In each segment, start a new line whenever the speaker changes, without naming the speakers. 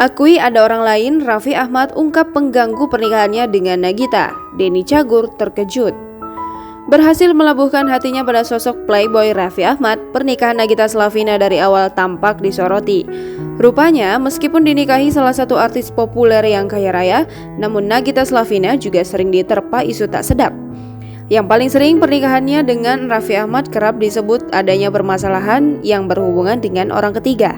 Akui ada orang lain, Raffi Ahmad ungkap pengganggu pernikahannya dengan Nagita. Denny Cagur terkejut. Berhasil melabuhkan hatinya pada sosok playboy Raffi Ahmad, pernikahan Nagita Slavina dari awal tampak disoroti. Rupanya, meskipun dinikahi salah satu artis populer yang kaya raya, namun Nagita Slavina juga sering diterpa isu tak sedap. Yang paling sering pernikahannya dengan Raffi Ahmad kerap disebut adanya permasalahan yang berhubungan dengan orang ketiga.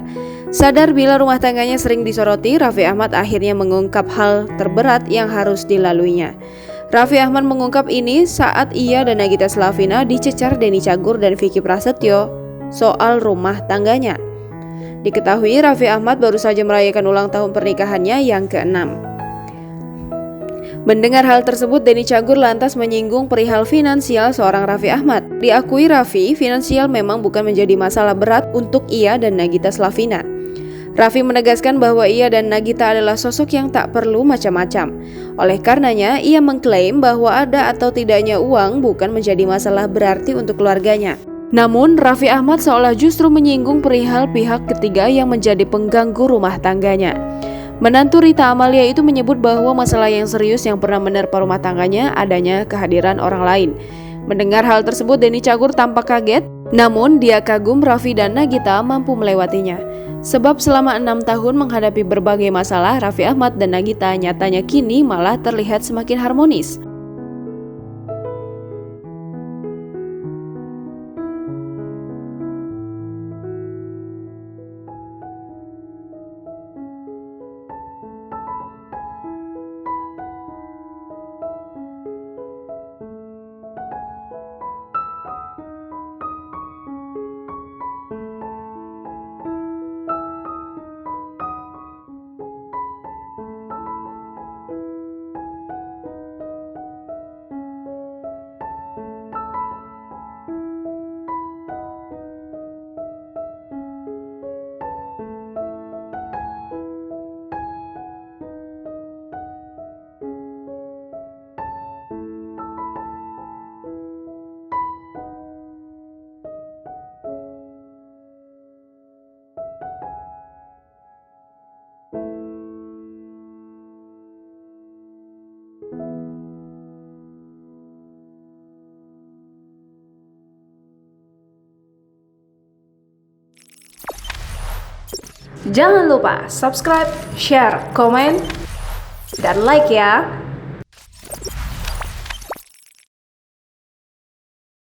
Sadar bila rumah tangganya sering disoroti, Raffi Ahmad akhirnya mengungkap hal terberat yang harus dilaluinya. Raffi Ahmad mengungkap ini saat ia dan Nagita Slavina dicecar Denny Cagur dan Vicky Prasetyo soal rumah tangganya. Diketahui Raffi Ahmad baru saja merayakan ulang tahun pernikahannya yang ke-6. Mendengar hal tersebut, Denny Cagur lantas menyinggung perihal finansial seorang Raffi Ahmad. Diakui Raffi, finansial memang bukan menjadi masalah berat untuk ia dan Nagita Slavina. Raffi menegaskan bahwa ia dan Nagita adalah sosok yang tak perlu macam-macam. Oleh karenanya, ia mengklaim bahwa ada atau tidaknya uang bukan menjadi masalah berarti untuk keluarganya. Namun, Raffi Ahmad seolah justru menyinggung perihal pihak ketiga yang menjadi pengganggu rumah tangganya. Menantu Rita Amalia itu menyebut bahwa masalah yang serius yang pernah menerpa rumah tangganya adanya kehadiran orang lain. Mendengar hal tersebut, Denny Cagur tampak kaget, namun dia kagum Raffi dan Nagita mampu melewatinya. Sebab selama 6 tahun menghadapi berbagai masalah, Raffi Ahmad dan Nagita nyatanya kini malah terlihat semakin harmonis.
Jangan lupa subscribe, share, komen, dan like ya.